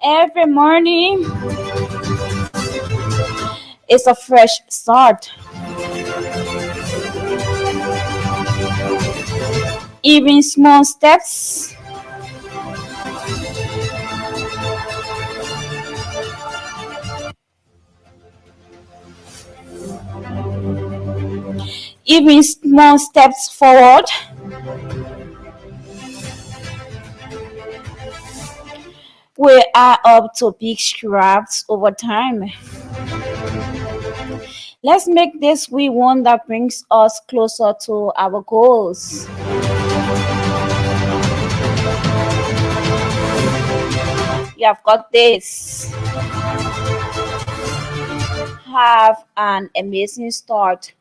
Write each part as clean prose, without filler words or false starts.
Every morning is a fresh start. Even small steps, even small steps forward will add up to big strides over time. Let's make this week one that brings us closer to our goals. You have got this. Have an amazing start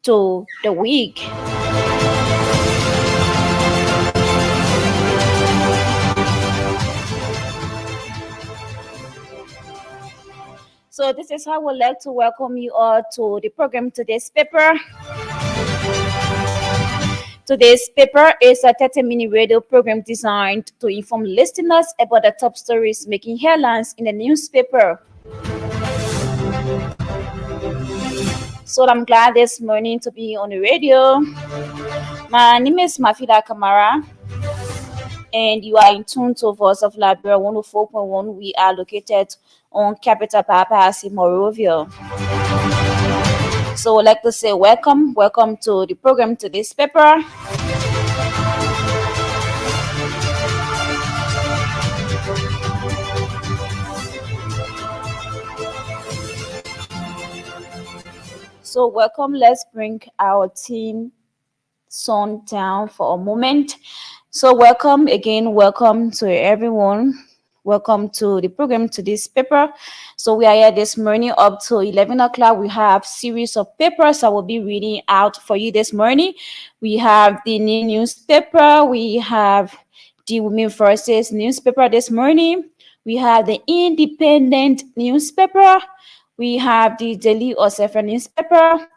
to the week. So this is how I would like to welcome you all to the program today's paper. Today's paper is a 30-minute radio program designed to inform listeners about the top stories making headlines in the newspaper. So I'm glad this morning to be on the radio. My name is Mafida Kamara, and you are in tune to Voice of Liberia 104.1. We are located on Capital Bypass in Morovia. So I'd like to say welcome to the program today's paper. So welcome, let's bring our team song down for a moment. So welcome again, welcome to everyone. Welcome to the program to this paper. So we are here this morning up to 11 o'clock. We have series of papers I will be reading out for you this morning. We have the new newspaper. We have the Women Versus newspaper this morning. We have the Independent newspaper. We have the Daily Osefa newspaper.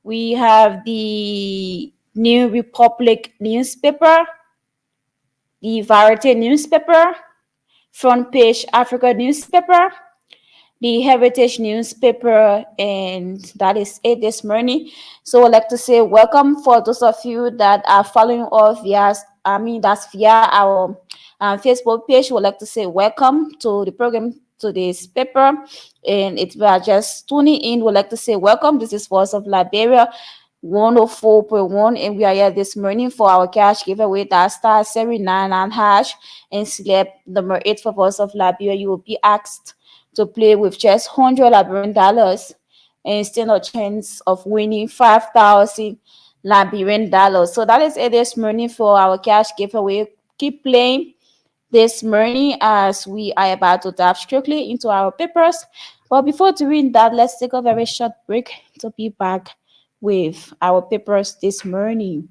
We have the New Republic newspaper, the Variety newspaper, Front Page Africa newspaper, the Heritage newspaper, and that is it this morning. So I'd like to say welcome for those of you that are following us that's via our Facebook page. We'd like to say welcome to the program to this paper. And if you are just tuning in, we'd like to say welcome. This is Voice of Liberia 104.1, and we are here this morning for our cash giveaway. That star 799 hash and select number 8 for Voice of Liberia. You will be asked to play with just $100 and stand a chance of winning 5,000 Liberian dollars. So that is it this morning for our cash giveaway. Keep playing this morning as we are about to dive strictly into our papers. But before doing that, let's take a very short break to be back with our papers this morning.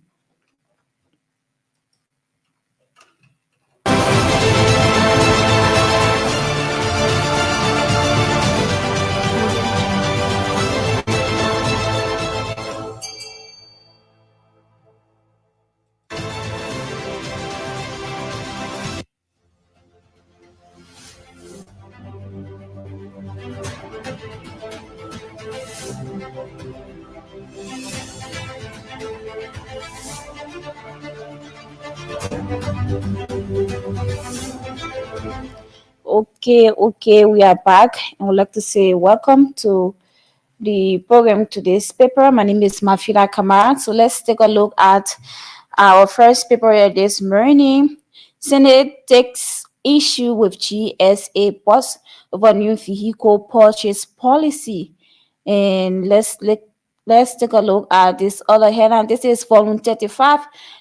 Okay, we are back. I would like to say welcome to the program today's paper. My name is Mafida Kamara. So let's take a look at our first paper here this morning. Senate takes issue with GSA boss over new vehicle purchase policy. And let's take a look at this other headline. This is volume 35,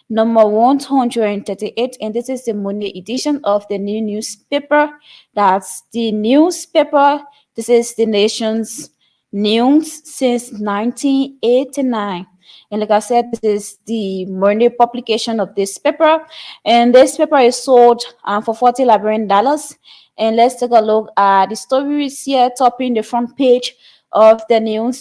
number 138, and this is the Monday edition of the new newspaper. That's the newspaper. This is the nation's news since 1989. And like I said, this is the Monday publication of this paper. And this paper is sold for $40. And let's take a look at the stories here topping the front page of the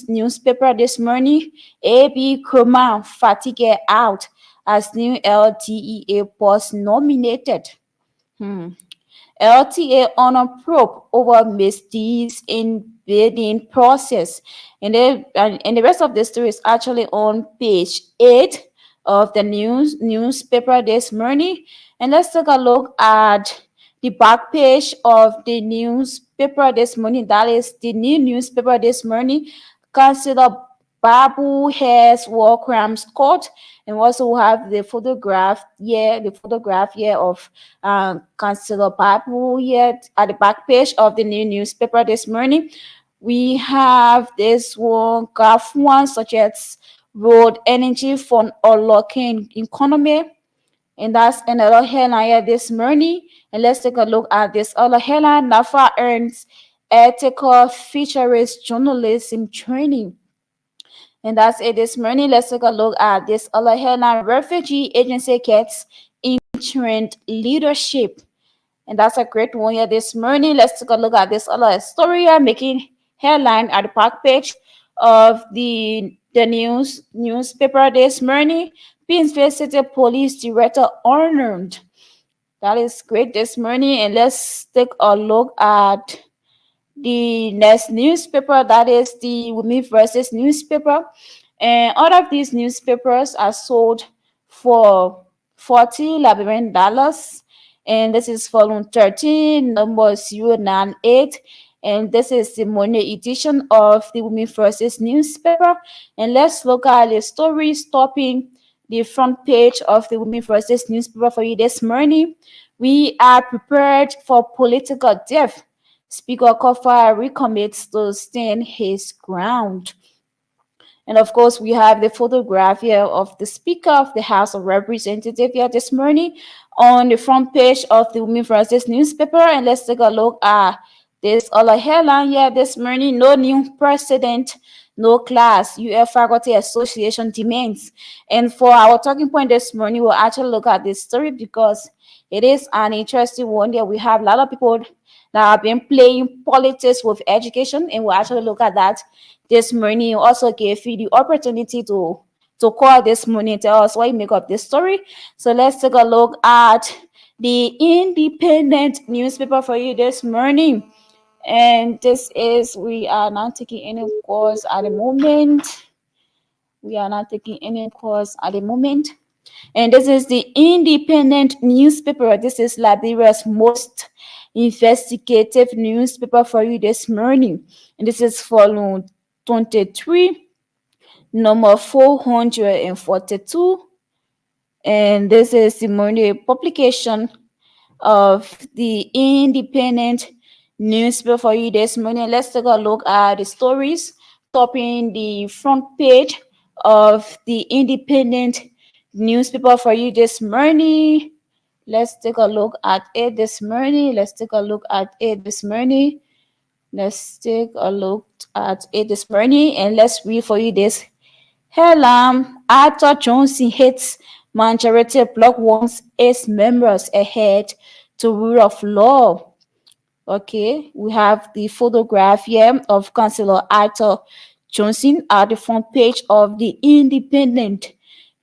newspaper this morning. AB Kurma fatigue out as new LTEA post nominated. LTA on a probe over misdeeds in bidding process. And the rest of the story is actually on page 8 of the newspaper this morning. And let's take a look at the back page of the newspaper this morning. That is the new newspaper this morning. Consider Babu has war crimes court, and also have the photograph here of Councillor Babu here at the back page of the new newspaper this morning. We have this one graph one such as road energy fund unlocking economy, and that's another headline here this morning. And let's take a look at this other headline. NAFA earns ethical futurist journalism training. And that's it this morning. Let's take a look at this other headline. Refugee agency gets interim leadership. And that's a great one here this morning. Let's take a look at this other story here, making headline at the back page of the newspaper this morning. Painesville City Police Director honored. That is great this morning. And let's take a look at the next newspaper, that is the Women versus newspaper. And all of these newspapers are sold for $40. And this is volume 13, number 098. And this is the Monday edition of the Women versus newspaper. And let's look at the story stopping the front page of the Women versus newspaper for you this morning. We are prepared for political death. Speaker Kofa recommits to stand his ground. And of course, we have the photograph here of the Speaker of the House of Representatives here this morning on the front page of the Women versus newspaper. And let's take a look at this other headline here this morning. No new president, no class. UF Faculty Association demands. And for our talking point this morning, we'll actually look at this story because it is an interesting one. There we have a lot of people that have been playing politics with education, and we'll actually look at that this morning. Also gave you the opportunity to call this morning, tell us what you make of this story. So let's take a look at the Independent newspaper for you this morning. And this is, we are not taking any calls at the moment. We are not taking any calls at the moment. And this is the Independent newspaper. This is Liberia's most investigative newspaper for you this morning. And this is volume 23, number 442. And this is the Monday publication of the Independent newspaper for you this morning. Let's take a look at the stories topping the front page of the Independent newspaper for you this morning. Let's take a look at it this morning. Let's take a look at it this morning. Let's take a look at it this morning, and let's read for you this headline. Arthur Johnson hits majority bloc wants its members ahead to rule of law. Okay, we have the photograph here of Councillor Arthur Johnson at the front page of the Independent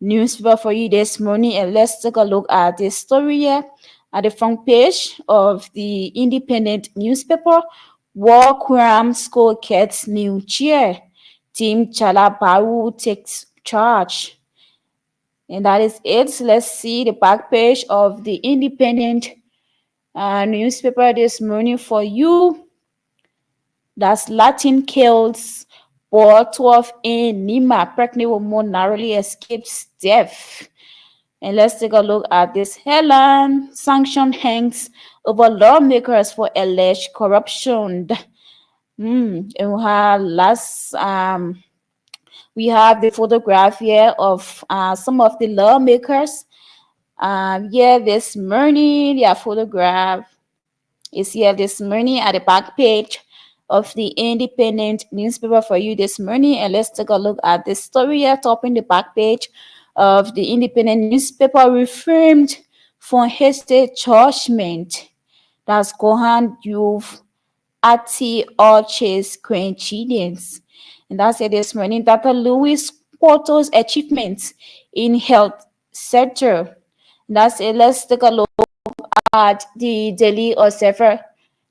newspaper for you this morning. And let's take a look at this story here at the front page of the Independent newspaper. War crime school gets new chair. Team Chalabaru takes charge. And that is it. Let's see the back page of the Independent newspaper this morning for you. That's Latin kills boy 12 in Nima, pregnant woman narrowly escapes death. And let's take a look at this headline. Sanction hangs over lawmakers for alleged corruption. And we have the photograph here of some of the lawmakers. This morning, their photograph is here this morning at the back page of the Independent newspaper for you this morning. And let's take a look at the story here, topping the back page of the Independent newspaper. Reframed from hasty judgment. That's Gohan Youth Ati Orchis coincidence. And that's it this morning. Dr. Louis Porto's achievements in health sector. That's it. Let's take a look at the Daily Observer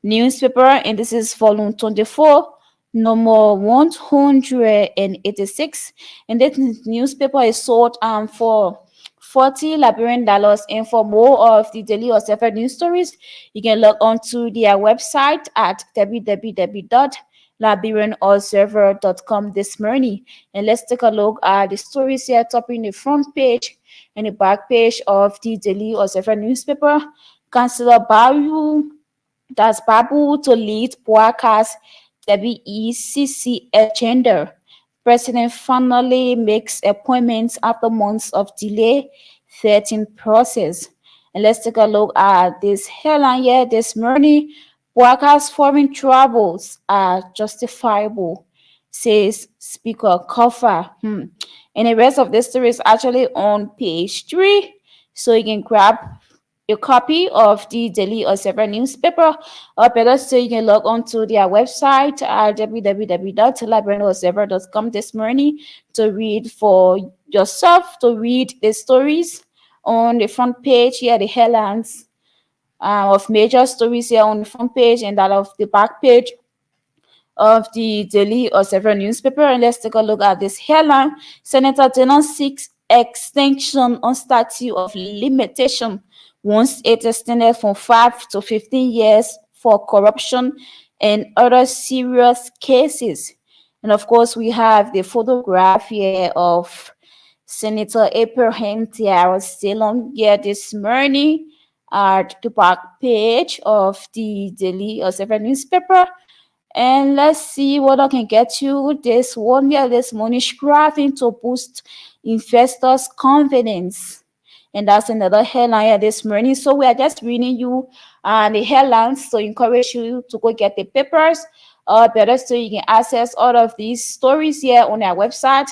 newspaper, and this is volume 24, number 186. And this newspaper is sold for $40 Liberian. And for more of the Daily Observer news stories, you can log on to their website at www.liberianobserver.com this morning. And let's take a look at the stories here, topping the front page and the back page of the Daily Observer newspaper. Councillor Bayu, that's Babu, to lead broadcast WECC agenda. President finally makes appointments after months of delay, 13 process. And let's take a look at this headline here this morning. Broadcast foreign travels are justifiable, says Speaker Kofa. And the rest of the story is actually on page 3. So you can grab a copy of the Daily Observer newspaper, or better still, you can log on to their website at www.liberianobserver.com this morning to read for yourself, to read the stories on the front page here, the headlines of major stories here on the front page, and that of the back page of the Daily Observer newspaper. And let's take a look at this headline. Senator Denon seeks extension on statute of limitation once it extended from 5 to 15 years for corruption and other serious cases. And of course, we have the photograph here of Senator Abraham Tiara Salon here this morning at the back page of the Daily Observer newspaper. And let's see what I can get you this one here this morning. Striving to boost investors' confidence. And that's another headline here this morning. So we are just reading you the headlines to encourage you to go get the papers. Better so you can access all of these stories here on our website.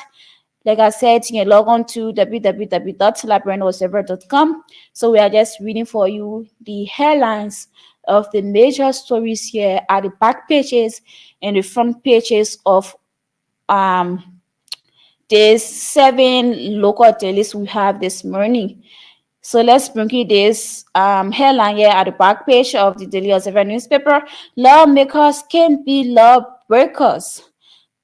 Like I said, you can log on to www.liberianobserver.com. So we are just reading for you the headlines of the major stories here at the back pages and the front pages of the 7 local dailies we have this morning. So let's bring you this headline here at the back page of the Daily Observer newspaper. Lawmakers can be lawbreakers.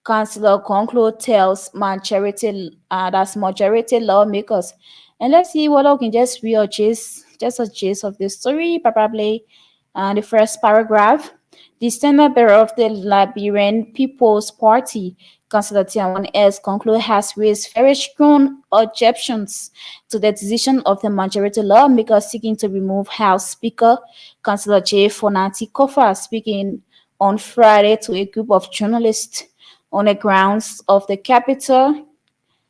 Councillor Conclo tells that's majority lawmakers. And let's see what I can just read or just a gist of the story, probably the first paragraph. The standard bearer of the Liberian People's Party, Councillor Tiawan S. Conclo, has raised very strong objections to the decision of the majority lawmakers seeking to remove House Speaker Councillor J. Fonati Kofa, speaking on Friday to a group of journalists on the grounds of the capital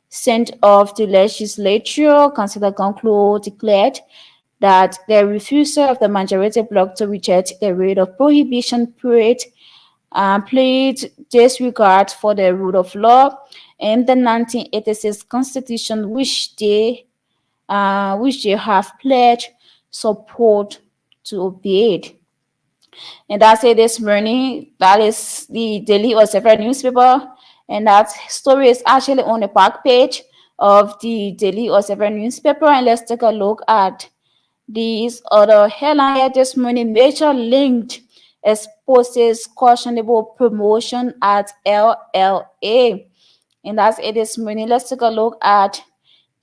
sent of the legislature. Councillor Conclo declared that the refusal of the majority bloc to reject the rate of prohibition played disregard for the rule of law and the 1986 Constitution, which they have pledged support to obey. And that's it this morning. That is the Daily Observer newspaper. And that story is actually on the back page of the Daily Observer newspaper. And let's take a look at these other headline here this morning. Major linked exposes questionable promotion at LLA. And that's it this morning. Let's take a look at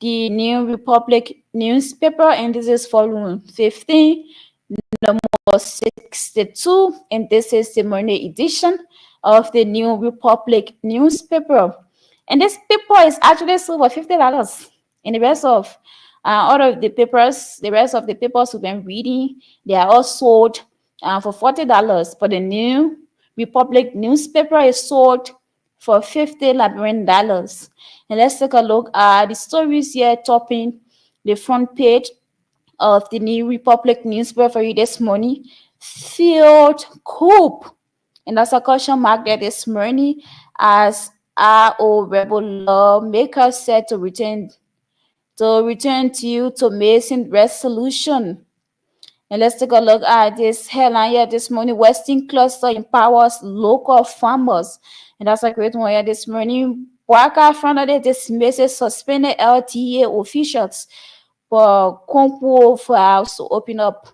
the New Republic newspaper. And this is volume 15. Number 62, and this is the Monday edition of the New Republic newspaper. And this paper is actually sold for $50. And the rest of the rest of the papers we've been reading, they are all sold for $40. But the New Republic newspaper is sold for $50 Liberian. And let's take a look at the stories here topping the front page of the New Republic newspaper for you this morning. Field coup. And that's a caution mark that this morning as our rebel lawmakers said to return to you to amazing resolution. And let's take a look at this headline here this morning. Western cluster empowers local farmers. And that's a great one here this morning. Waka Friday dismisses suspended LTA officials for Congo files to open up.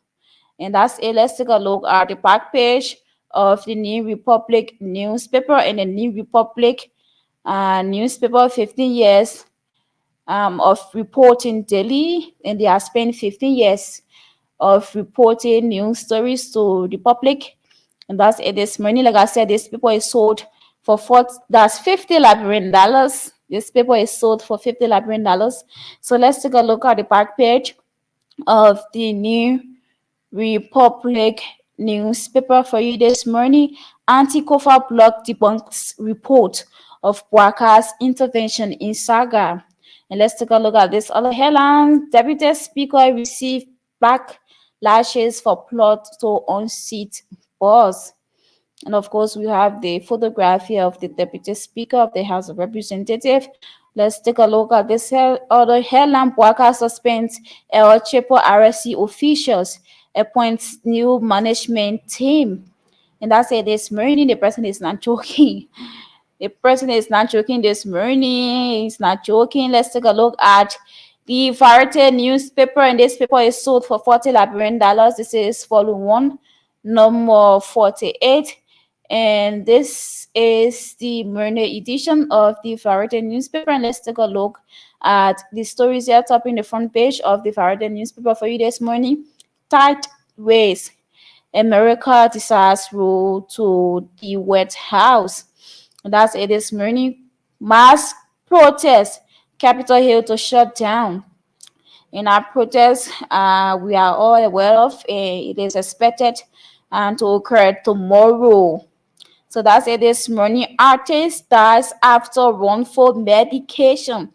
And that's it. Let's take a look at the back page of the New Republic newspaper. And the New Republic newspaper, 15 years of reporting daily, and they have spent 15 years of reporting news stories to the public. And that's it this morning. Like I said, this paper is sold for that's $50 Liberian. This paper is sold for $50 Liberian. So let's take a look at the back page of the New Republic newspaper for you this morning. Anti-Kofa blog debunks report of Waka's intervention in Saga. And let's take a look at this other headline. Deputy Speaker received backlashes for plot to unseat boss. And of course, we have the photography of the Deputy Speaker of the House of Representatives. Let's take a look at this other headline. Waka suspends El Chepo RSC officials, appoints new management team. And that's it this morning. The president is not joking. The president is not joking this morning. He's not joking. Let's take a look at the Variety newspaper. And this paper is sold for $40 Liberian. This is volume 1, number 48. And this is the morning edition of the Variety newspaper. And let's take a look at the stories here topping the front page of the Variety newspaper for you this morning. Tight ways. America decides rule to the White House. And that's it this morning. Mass protest, Capitol Hill to shut down. In our protest, we are all aware of, it is expected to occur tomorrow. So that's it this morning. Artist dies after wrongful medication.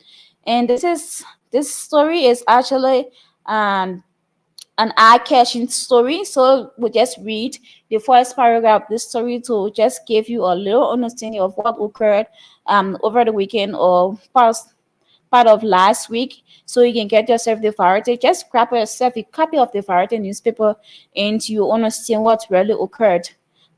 And this story is actually an eye-catching story. So we'll just read the first paragraph of this story to just give you a little understanding of what occurred over the weekend or part of last week, so you can get yourself the Variety. Just grab yourself a copy of the Variety newspaper and you understand what really occurred.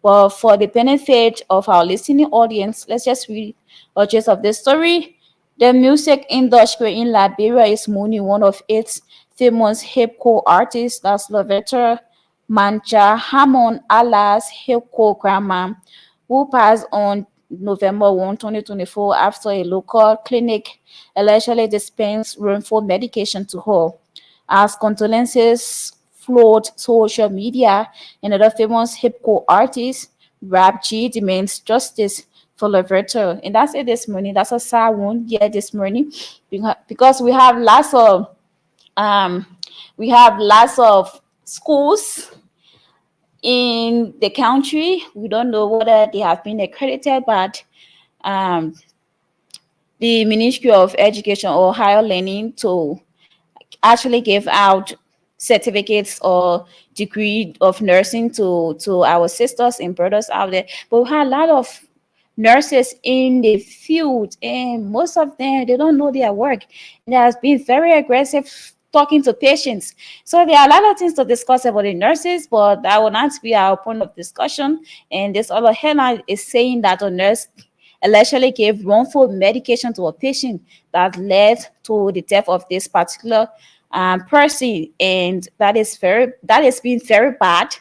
But for the benefit of our listening audience, let's just read a gist of this story. The music industry in Liberia is mourning one of its famous hip-hop artists, that's Lovetta Mancha Hammond, alias Hip-Hop Grandma, who passed on November 1, 2024, after a local clinic allegedly dispensed wrongful medication to her. As condolences flowed social media, another famous hip-hop artist, Rap G, demands justice for Lovetta. And that's it this morning. That's a sad one, yeah, this morning, because um we have lots of schools in the country. We don't know whether they have been accredited, but um, the Ministry of Education or Higher Learning to actually give out certificates or degree of nursing to our sisters and brothers out there. But we have a lot of nurses in the field, and most of them, they don't know their work. They has been very aggressive talking to patients. So there are a lot of things to discuss about the nurses, but that will not be our point of discussion. And this other headline is saying that a nurse allegedly gave wrongful medication to a patient that led to the death of this particular person, and that has been very bad.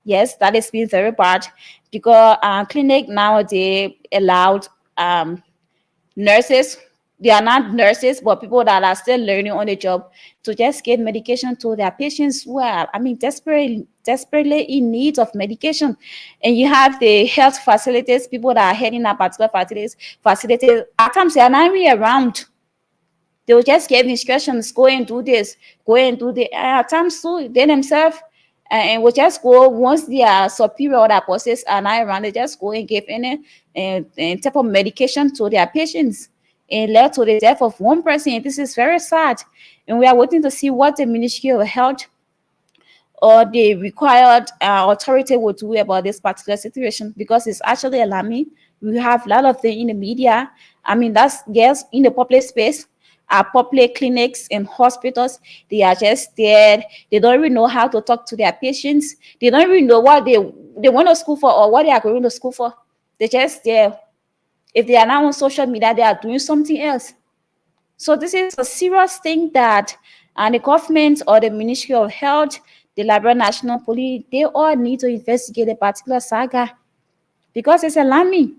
Yes, that has been very bad, because clinic nowadays allowed nurses, they are not nurses, but people that are still learning on the job, to just give medication to their patients who are, desperately in need of medication. And you have the health facilities, people that are heading up particular facilities. At times they are not really around. They will just give instructions, go and do this, go and do the. At times too, they themselves and will just go once their superior or their bosses are not around. They just go and give any type of medication to their patients, and led to the death of one person. This is very sad, and we are waiting to see what the Ministry of Health or the required authority would do about this particular situation, because it's actually alarming. We have a lot of them in the media. I mean, that's, yes, in the public space, public clinics and hospitals. They are just there. They don't even know how to talk to their patients. They don't even know what they went to school for or what they are going to school for. They're just there. If they are now on social media, they are doing something else. So this is a serious thing that the government or the Ministry of Health, the Liberia National Police, they all need to investigate a particular saga, because it's alarming.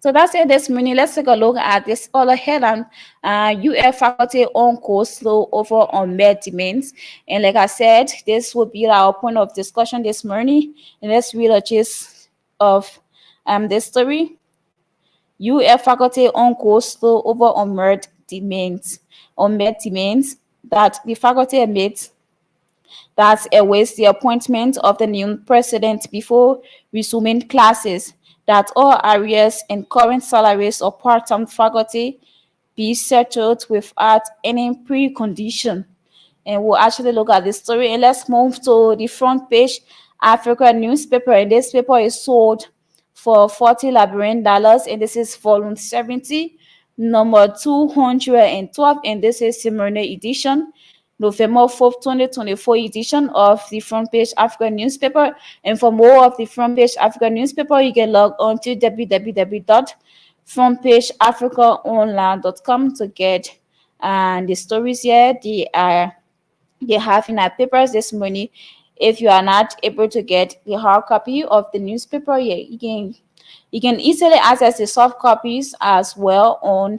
So that's it this morning. Let's take a look at this other headline. UF faculty on course slow over on med demands. And like I said, this will be our point of discussion this morning. And let's read the gist of this story. UF faculty on course slow over on med demands that the faculty admits that awaits the appointment of the new president before resuming classes, that all arrears and current salaries of part-time faculty be settled without any precondition. And we'll actually look at the story. And let's move to the front page Africa newspaper. And this paper is sold for $40 and this is volume 70, number 212, and this is Simone edition, November 4th, 2024 edition of the front page African newspaper. And for more of the front page African newspaper, you can log on to www.frontpageafricaonline.com to get the stories here. They have in our papers this morning. If you are not able to get the hard copy of the newspaper, yeah, you can easily access the soft copies as well on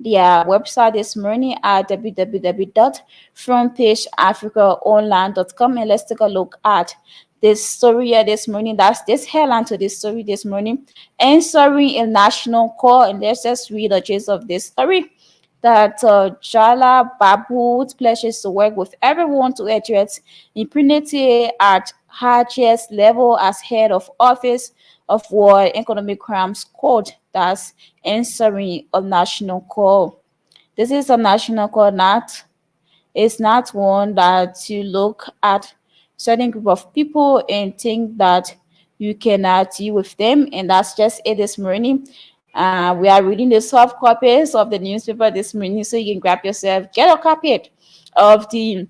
their website this morning at www.frontpageafricaonline.com. And let's take a look at this story here this morning. That's this headline to this story this morning. Answering a national call. And let's just read the gist of this story. That Jala Babu pledges to work with everyone to address impunity at highest level as head of Office of World Economic Crimes Court. That's answering a national call. This is a national call, it's not one that you look at certain group of people and think that you cannot deal with them. And that's just it this morning. We are reading the soft copies of the newspaper this morning, so you can grab yourself, get a copy of the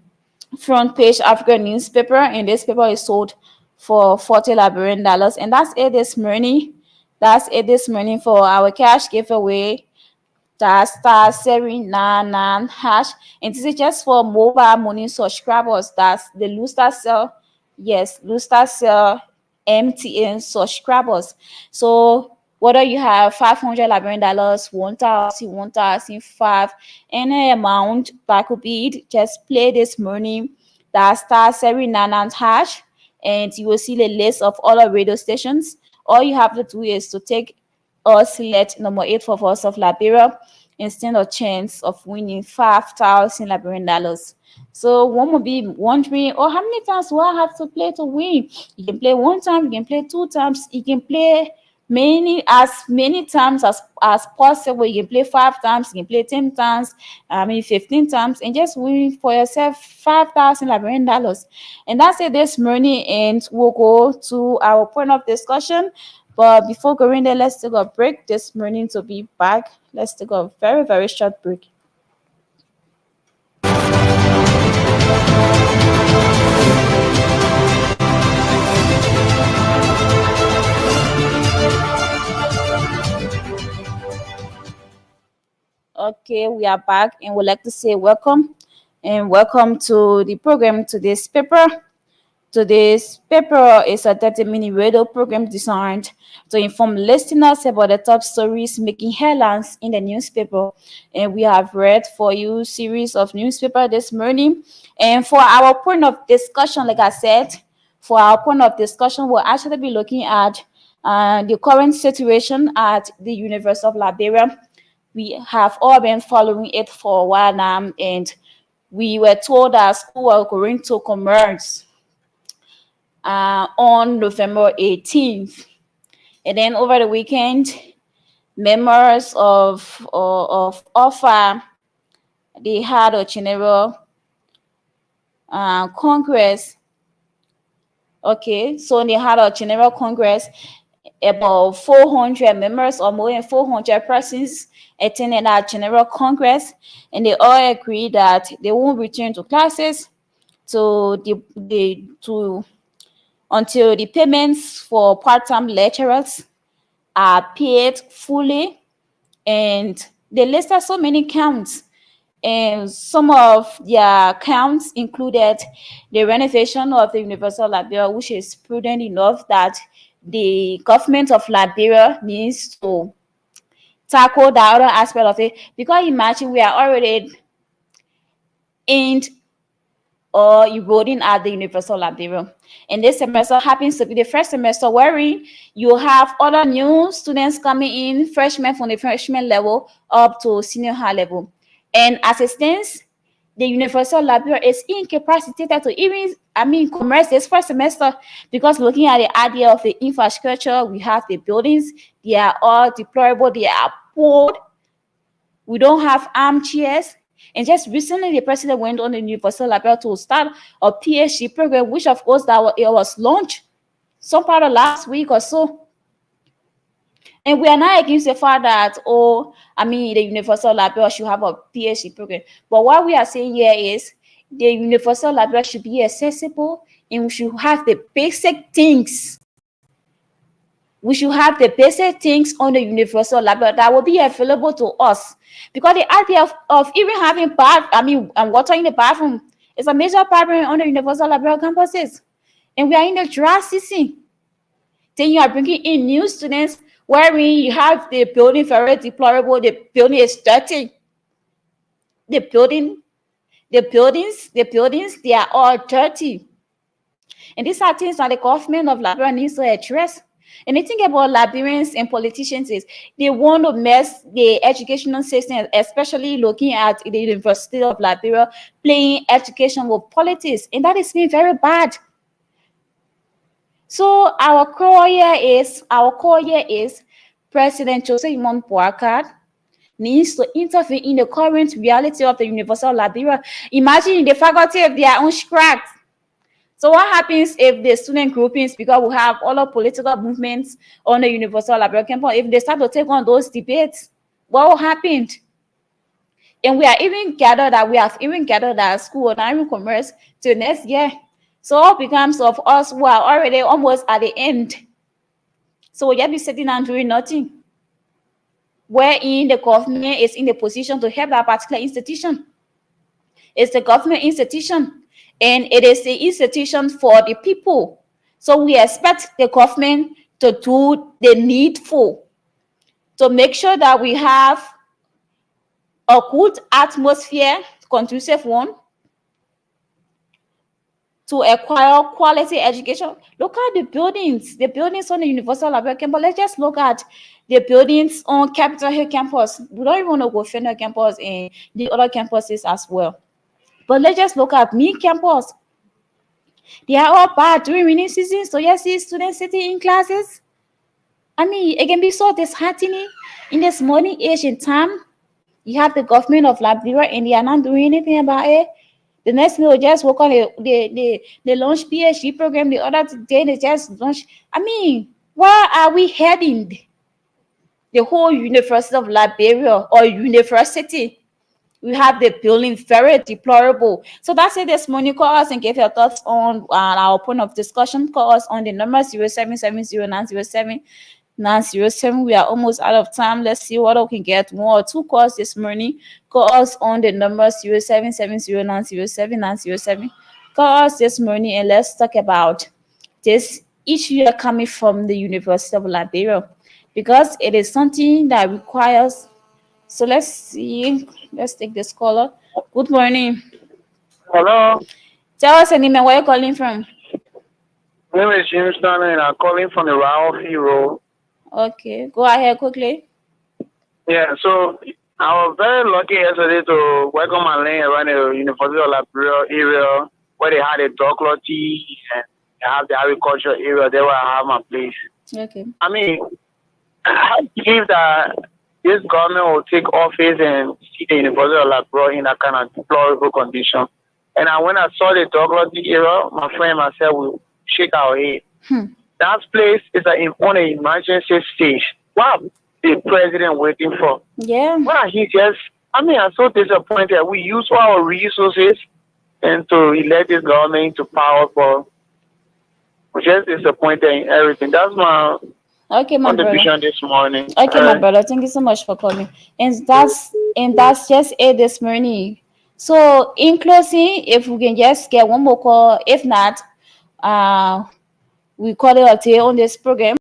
front page African newspaper, and this paper is sold for $40. And that's it this morning. That's it this morning for our cash giveaway. That's *799#. And this is just for mobile money subscribers. That's the Luster Cell. Yes, Luster Cell MTN subscribers. So whether you have $500 Liberian, 1,000, 1,005, any amount that could be it, just play this morning. That's *799#, and you will see the list of all our radio stations. All you have to do is to take or select number 8 for Voice of Liberia and stand a chance of winning $5,000. So one will be wondering, oh, how many times do I have to play to win? You can play one time, you can play 2 times, you can play many times as possible. You can play 5 times, you can play 10 times, 15 times, and just win for yourself $5,000. And that's it this morning, and we'll go to our point of discussion. But before going there, let's take a break this morning to be back. Let's take a very, very short break. Okay, we are back, and we'd like to say welcome to the program. Today's paper is a 30-minute radio program designed to inform listeners about the top stories making headlines in the newspaper. And we have read for you series of newspaper this morning. And for our point of discussion, like I said, we'll actually be looking at the current situation at the University of Liberia. We have all been following it for a while now, and we were told that school were going to commence on November 18th. And then over the weekend, members of OFA, they had a general Congress. Okay, so they had a general Congress, about 400 members or more than 400 persons attended that general Congress, and they all agreed that they won't return to classes to to until the payments for part-time lecturers are paid fully. And they listed so many counts, and some of their counts included the renovation of the Universal Liberia, which is prudent enough that the government of Liberia needs to tackle the other aspect of it. Because imagine we are already in or eroding at the Universal Liberia. And this semester happens to be the first semester wherein you have other new students coming in, freshmen from the freshman level up to senior high level. And as it stands, the Universal Liberia is incapacitated to even, commence this first semester, because looking at the idea of the infrastructure, we have the buildings, they are all deplorable, they are poor, we don't have armchairs. And just recently, the president went on the Universal Liberia to start a PhD program, which of course it was launched some part of last week or so. And we are not against the fact that, the Universal Liberia should have a PhD program. But what we are saying here is the Universal Liberia should be accessible, and we should have the basic things. We should have the basic things on the Universal Liberia that will be available to us. Because the idea of even having water in the bathroom is a major problem on the Universal Liberia campuses. And we are in the dry season. Then you are bringing in new students wherein you have the building very deplorable, the building is dirty. The buildings, they are all dirty. And these are things that the government of Liberia needs to address. And the thing about Liberians and politicians is they want to mess the educational system, especially looking at the University of Liberia playing education with politics. And that is being very bad. So our core here is President Joseph Imon Boakad needs to intervene in the current reality of the University of Liberia. Imagine the faculty if they are unstrapped. So what happens if the student groupings, because we have all the political movements on the Universal Liberia campus, if they start to take on those debates, what will happen? And we have even gathered that school or not even commerce to next year. So all becomes of us who are already almost at the end. So we just be sitting and doing nothing, wherein the government is in the position to help that particular institution. It's the government institution, and it is the institution for the people. So we expect the government to do the needful to make sure that we have a good atmosphere, conducive one, to acquire quality education. Look at the buildings on the Universal Liberia campus. Let's just look at the buildings on Capitol Hill campus. We don't even want to go Fender campus and the other campuses as well. But let's just look at me campus. They are all bad during rainy season. So you see students sitting in classes. It can be so disheartening in this morning age in time. You have the government of Liberia and they are not doing anything about it. The next thing they just work on they launch PhD program. The other day they just launch. Where are we heading? The whole University of Liberia or university, we have the building very deplorable. So that's it this morning. Call us and give your thoughts on our point of discussion. Call us on the number 0770907907. We are almost out of time. Let's see what we can get. 1 or 2 calls this morning. Call us on the number 0770907907. Call us this morning and let's talk about this issue coming from the University of Liberia, because it is something that requires. So let's see. Let's take this caller. Good morning. Hello. Tell us your name and where you're calling from. My name is James Donna and I'm calling from the Liberia-VOL. Okay, go ahead quickly. Yeah, so I was very lucky yesterday to work on my land around the University of Liberia area where they had a douglas-tea and they have the agriculture area there where I have my place. Okay. I believe that this government will take office and see the University of Liberia in that kind of deplorable condition. And when I saw the Douglas area, my friend and myself will shake our head. That place is on an emergency stage. What the president waiting for? Yeah. Why he just? I mean, I'm so disappointed. We use all our resources and to elect this government to power, but we're just disappointed in everything. That's my Okay, my brother. contribution this morning. Okay, my brother. Thank you so much for calling. And that's just it this morning. So in closing, if we can just get one more call, if not, we call it a day on this program.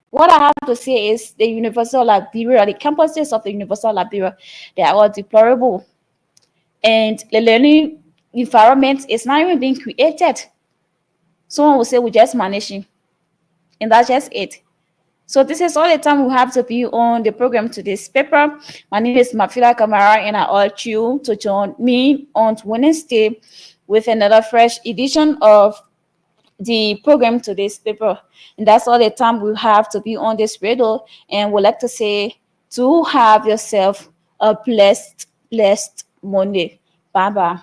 What I have to say is the University of Liberia, the campuses of the University of Liberia, they are all deplorable. And the learning environment is not even being created. Someone will say we're just managing. And that's just it. So this is all the time we have to be on the program to this paper. My name is Mafila Kamara, and I urge you to join me on Wednesday with another fresh edition of the program to this paper. And that's all the time we have to be on this radio. And we'd like to say to have yourself a blessed Monday. Bye bye.